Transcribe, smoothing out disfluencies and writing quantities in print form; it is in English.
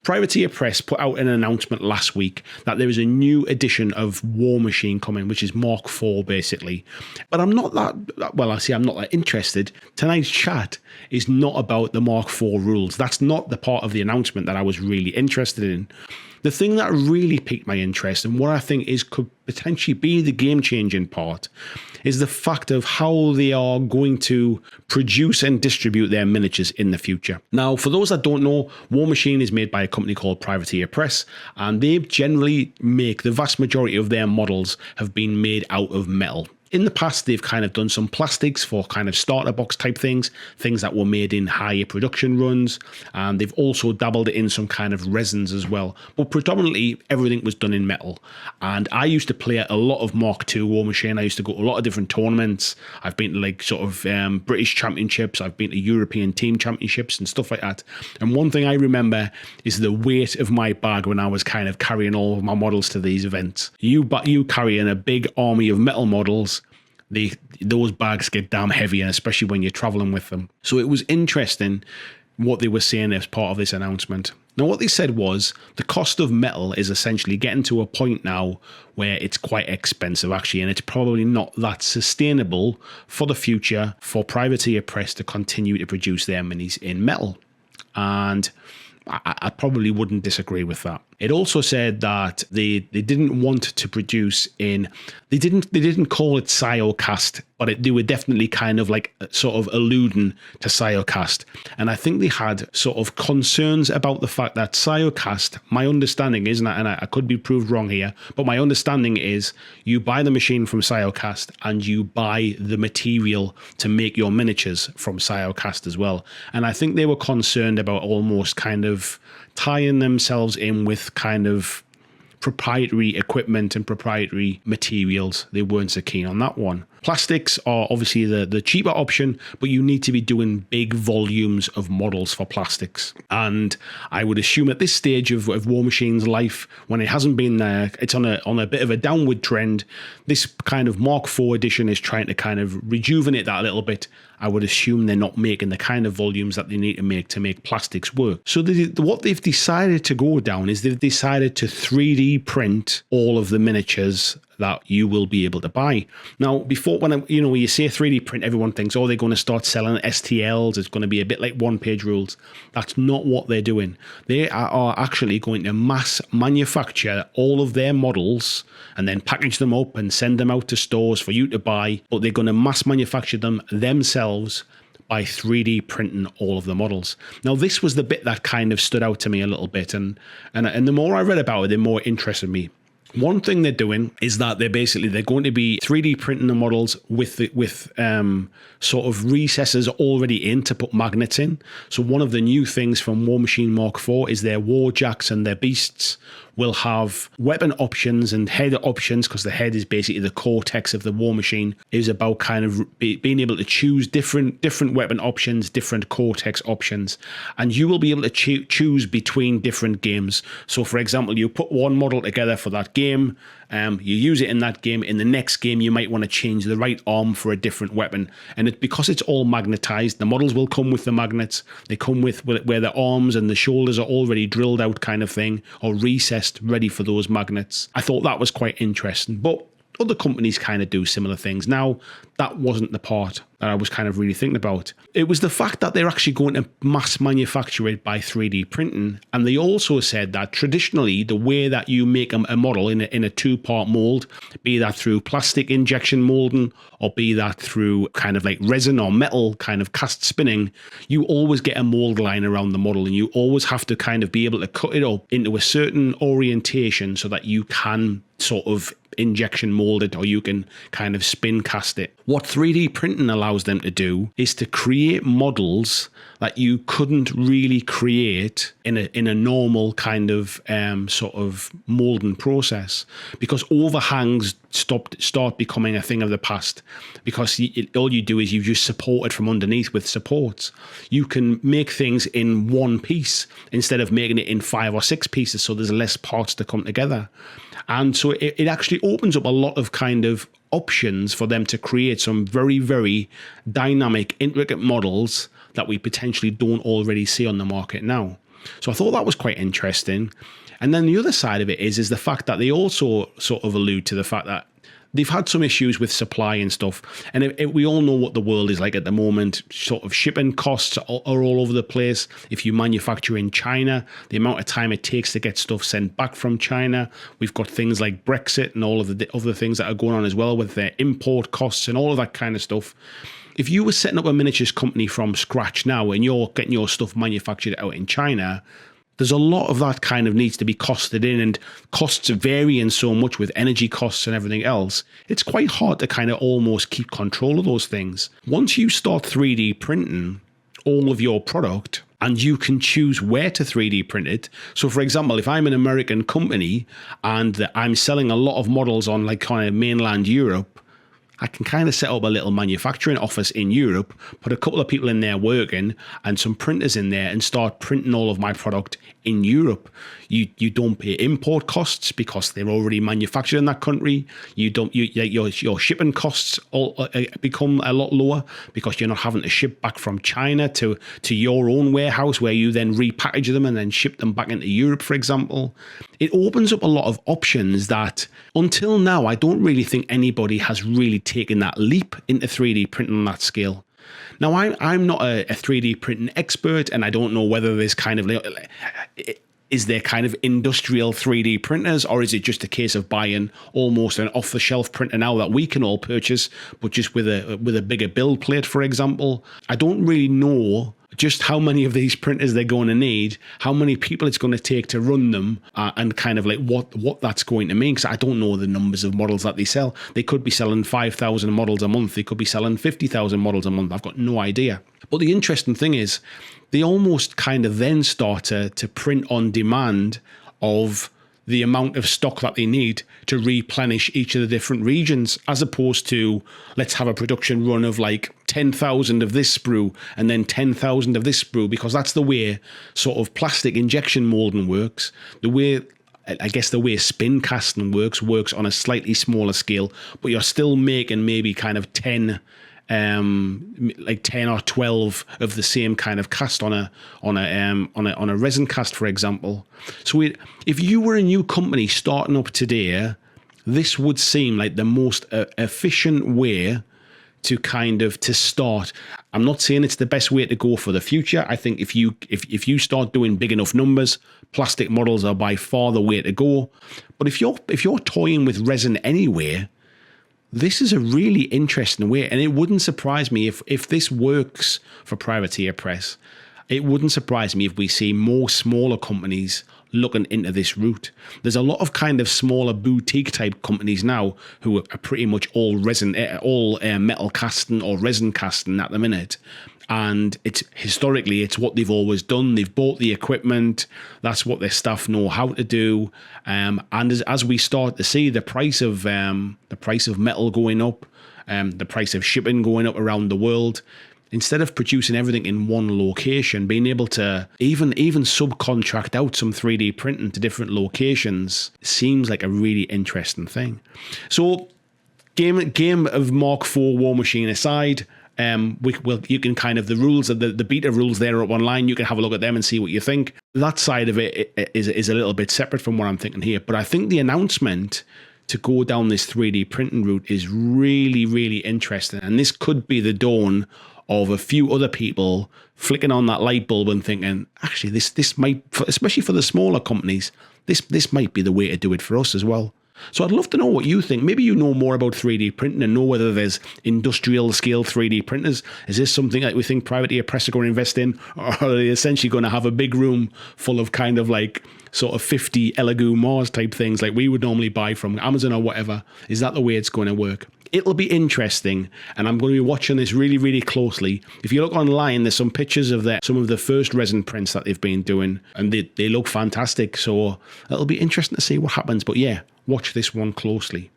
Privateer Press put out an announcement last week that there is a new edition of Warmachine coming, which is Mark IV basically. But I'm not that, well, I'm not that interested. Tonight's chat is not about the Mark IV rules. That's not the part of the announcement that I was really interested in. The thing that really piqued my interest and what I think could potentially be the game-changing part is the fact of how they are going to produce and distribute their miniatures in the future. Now, for those that don't know, Warmachine is made by a company called Privateer Press, and they generally make the vast majority of their models have been made out of metal. In the past, they've kind of done some plastics for kind of starter box type things that were made in higher production runs, and they've also dabbled in some kind of resins as well. But predominantly, everything was done in metal. And I used to play a lot of Mark II Warmachine. I used to go to a lot of different tournaments. I've been to like sort of British championships. I've been to European team championships and stuff like that. And one thing I remember is the weight of my bag when I was kind of carrying all of my models to these events. You carrying a big army of metal models, those bags get damn heavy, and especially when you're traveling with them. So it was interesting what they were saying as part of this announcement. Now, what they said was the cost of metal is essentially getting to a point now where it's quite expensive, actually, and it's probably not that sustainable for the future for Privateer Press to continue to produce their minis in metal. And I probably wouldn't disagree with that. It also said that they didn't want to produce in, they didn't call it Cyocast, but they were definitely kind of like sort of alluding to Cyocast. And I think they had sort of concerns about the fact that Cyocast, my understanding is, and I could be proved wrong here, but my understanding is you buy the machine from Cyocast and you buy the material to make your miniatures from Cyocast as well. And I think they were concerned about almost kind of tying themselves in with kind of proprietary equipment and proprietary materials. They weren't so keen on that one. Plastics are obviously the cheaper option, but you need to be doing big volumes of models for plastics. And I would assume at this stage of Warmachine's life, when it hasn't been there, it's on a bit of a downward trend. This kind of Mark IV edition is trying to kind of rejuvenate that a little bit. I would assume they're not making the kind of volumes that they need to make plastics work. So what they've decided to go down is they've decided to 3D print all of the miniatures that you will be able to buy. Now, before, when you say 3D print, everyone thinks, oh, they're going to start selling STLs. It's going to be a bit like one-page rules. That's not what they're doing. They are actually going to mass manufacture all of their models and then package them up and send them out to stores for you to buy. But they're going to mass manufacture them themselves by 3D printing all of the models. Now, this was the bit that kind of stood out to me a little bit, and the more I read about it, the more it interested me. One thing they're doing is that they're going to be 3D printing the models with sort of recesses already in to put magnets in. So one of the new things from Warmachine Mark IV is their Warjacks and their Beasts will have weapon options and head options, because the head is basically the cortex of the Warmachine. Is about kind of being able to choose different weapon options, different cortex options, and you will be able to choose between different games. So for example, you put one model together for that game, you use it in that game. In the next game, you might want to change the right arm for a different weapon. And because it's all magnetized, the models will come with the magnets. They come with where the arms and the shoulders are already drilled out kind of thing, or recessed, ready for those magnets. I thought that was quite interesting. But other companies kind of do similar things. Now, that wasn't the part that I was kind of really thinking about. It was the fact that they're actually going to mass manufacture it by 3D printing. And they also said that traditionally, the way that you make a model in a two-part mold, be that through plastic injection molding or be that through kind of like resin or metal kind of cast spinning, you always get a mold line around the model, and you always have to kind of be able to cut it up into a certain orientation so that you can sort of injection mold it, or you can kind of spin cast it. What 3D printing allows them to do is to create models that you couldn't really create in a normal kind of sort of molding process, because overhangs start becoming a thing of the past, because all you do is you just support it from underneath with supports. You can make things in one piece instead of making it in 5 or 6 pieces, so there's less parts to come together. And so it actually opens up a lot of kind of options for them to create some very, very dynamic, intricate models that we potentially don't already see on the market now. So I thought that was quite interesting. And then the other side of it is the fact that they also sort of allude to the fact that they've had some issues with supply and stuff. And we all know what the world is like at the moment. Sort of shipping costs are all over the place. If you manufacture in China, the amount of time it takes to get stuff sent back from China. We've got things like Brexit and all of the other things that are going on as well with their import costs and all of that kind of stuff. If you were setting up a miniatures company from scratch now and you're getting your stuff manufactured out in China, there's a lot of that kind of needs to be costed in, and costs varying so much with energy costs and everything else. It's quite hard to kind of almost keep control of those things. Once you start 3D printing all of your product, and you can choose where to 3D print it. So for example, if I'm an American company and I'm selling a lot of models on like kind of mainland Europe, I can kind of set up a little manufacturing office in Europe, put a couple of people in there working and some printers in there and start printing all of my product in Europe. You don't pay import costs because they're already manufactured in that country. Your shipping costs all become a lot lower because you're not having to ship back from China to your own warehouse where you then repackage them and then ship them back into Europe, for example. It opens up a lot of options that until now, I don't really think anybody has really taken that leap into 3D printing on that scale. Now, I'm not a 3D printing expert, and I don't know whether there's kind of, is there kind of industrial 3D printers, or is it just a case of buying almost an off-the-shelf printer now that we can all purchase, but just with a bigger build plate, for example? I don't really know just how many of these printers they're going to need, how many people it's going to take to run them, and kind of like what that's going to mean, because I don't know the numbers of models that they sell. They could be selling 5,000 models a month. They could be selling 50,000 models a month. I've got no idea. But the interesting thing is they almost kind of then start to print on demand of the amount of stock that they need to replenish each of the different regions, as opposed to let's have a production run of like 10,000 of this sprue and then 10,000 of this sprue, because that's the way sort of plastic injection molding works. The way, I guess, the way spin casting works on a slightly smaller scale, but you're still making maybe kind of 10 or 12 of the same kind of cast on a resin cast, for example. So if you were a new company starting up today, this would seem like the most efficient way to start. I'm not saying it's the best way to go for the future. I think if you start doing big enough numbers, plastic models are by far the way to go. But if you're toying with resin anyway, this is a really interesting way, and it wouldn't surprise me if this works for Privateer Press. It wouldn't surprise me if we see more smaller companies looking into this route. There's a lot of kind of smaller boutique type companies now who are pretty much all metal casting or resin casting at the minute. And it's historically, it's what they've always done. They've bought the equipment. That's what their staff know how to do. And as we start to see the price of metal going up, the price of shipping going up around the world, instead of producing everything in one location, being able to even subcontract out some 3D printing to different locations seems like a really interesting thing. So, game of Mark IV Warmachine aside, you can kind of, the rules of the beta rules there are up online. You can have a look at them and see what you think. That side of it is a little bit separate from what I'm thinking here. But I think the announcement to go down this 3D printing route is really, really interesting. And this could be the dawn of a few other people flicking on that light bulb and thinking, actually, this might, especially for the smaller companies, this might be the way to do it for us as well. So I'd love to know what you think. Maybe you know more about 3D printing and know whether there's industrial scale 3D printers. Is this something that we think Privateer Press are going to invest in? Or are they essentially going to have a big room full of kind of like sort of 50 Elegoo Mars type things like we would normally buy from Amazon or whatever? Is that the way it's going to work? It'll be interesting, and I'm going to be watching this really, really closely. If you look online, there's some pictures of some of the first resin prints that they've been doing, and they look fantastic. So it'll be interesting to see what happens. But yeah, watch this one closely.